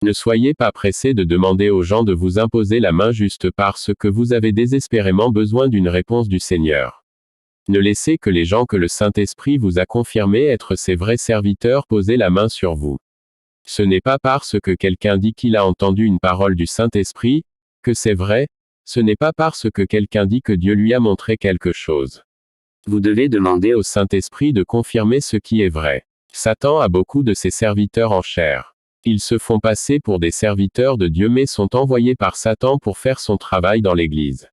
Ne soyez pas pressés de demander aux gens de vous imposer la main juste parce que vous avez désespérément besoin d'une réponse du Seigneur. Ne laissez que les gens que le Saint-Esprit vous a confirmés être ses vrais serviteurs poser la main sur vous. Ce n'est pas parce que quelqu'un dit qu'il a entendu une parole du Saint-Esprit, que c'est vrai, ce n'est pas parce que quelqu'un dit que Dieu lui a montré quelque chose. Vous devez demander au Saint-Esprit de confirmer ce qui est vrai. Satan a beaucoup de ses serviteurs en chair. Ils se font passer pour des serviteurs de Dieu mais sont envoyés par Satan pour faire son travail dans l'Église.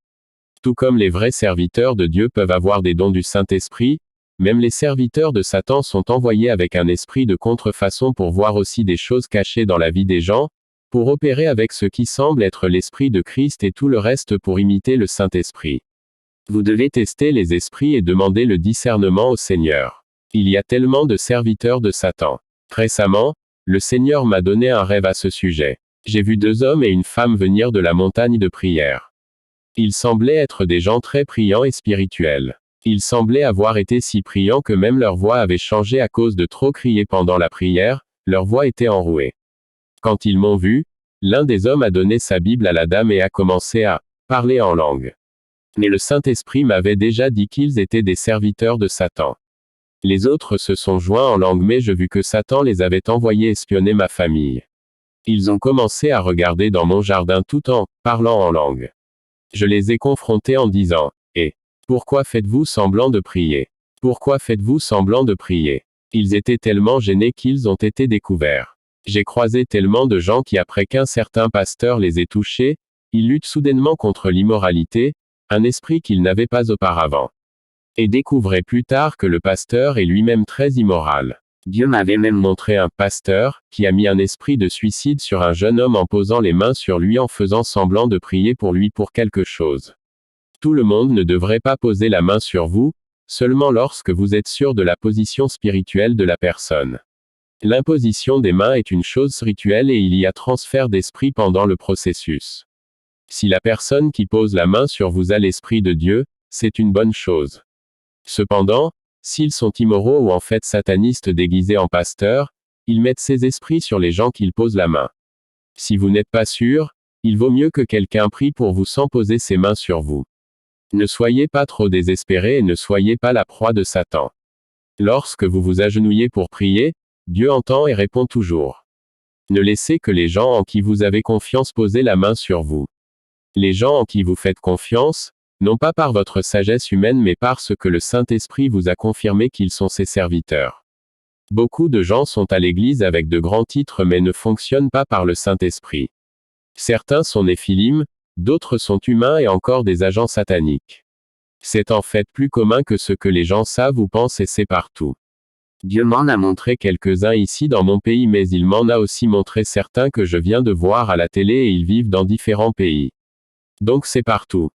Tout comme les vrais serviteurs de Dieu peuvent avoir des dons du Saint-Esprit, même les serviteurs de Satan sont envoyés avec un esprit de contrefaçon pour voir aussi des choses cachées dans la vie des gens, pour opérer avec ce qui semble être l'Esprit de Christ et tout le reste pour imiter le Saint-Esprit. Vous devez tester les esprits et demander le discernement au Seigneur. Il y a tellement de serviteurs de Satan. Récemment, le Seigneur m'a donné un rêve à ce sujet. J'ai vu 2 hommes et une femme venir de la montagne de prière. Ils semblaient être des gens très priants et spirituels. Ils semblaient avoir été si priants que même leur voix avait changé à cause de trop crier pendant la prière, leur voix était enrouée. Quand ils m'ont vu, l'un des hommes a donné sa Bible à la dame et a commencé à parler en langue. Mais le Saint-Esprit m'avait déjà dit qu'ils étaient des serviteurs de Satan. Les autres se sont joints en langue mais je vis que Satan les avait envoyés espionner ma famille. Ils ont commencé à regarder dans mon jardin tout en parlant en langue. Je les ai confrontés en disant, « Et pourquoi faites-vous semblant de prier? Pourquoi faites-vous semblant de prier ?» Ils étaient tellement gênés qu'ils ont été découverts. J'ai croisé tellement de gens qui après qu'un certain pasteur les ait touchés, ils luttent soudainement contre l'immoralité, un esprit qu'ils n'avaient pas auparavant. Et découvraient plus tard que le pasteur est lui-même très immoral. Dieu m'avait même montré un pasteur, qui a mis un esprit de suicide sur un jeune homme en posant les mains sur lui en faisant semblant de prier pour lui pour quelque chose. Tout le monde ne devrait pas poser la main sur vous, seulement lorsque vous êtes sûr de la position spirituelle de la personne. L'imposition des mains est une chose rituelle et il y a transfert d'esprit pendant le processus. Si la personne qui pose la main sur vous a l'esprit de Dieu, c'est une bonne chose. Cependant, s'ils sont immoraux ou en fait satanistes déguisés en pasteurs, ils mettent ces esprits sur les gens qu'ils posent la main. Si vous n'êtes pas sûr, il vaut mieux que quelqu'un prie pour vous sans poser ses mains sur vous. Ne soyez pas trop désespérés et ne soyez pas la proie de Satan. Lorsque vous vous agenouillez pour prier, Dieu entend et répond toujours. Ne laissez que les gens en qui vous avez confiance poser la main sur vous. Les gens en qui vous faites confiance, non pas par votre sagesse humaine mais parce que le Saint-Esprit vous a confirmé qu'ils sont ses serviteurs. Beaucoup de gens sont à l'église avec de grands titres mais ne fonctionnent pas par le Saint-Esprit. Certains sont néphilim, d'autres sont humains et encore des agents sataniques. C'est en fait plus commun que ce que les gens savent ou pensent et c'est partout. Dieu m'en a montré quelques-uns ici dans mon pays mais il m'en a aussi montré certains que je viens de voir à la télé et ils vivent dans différents pays. Donc c'est partout.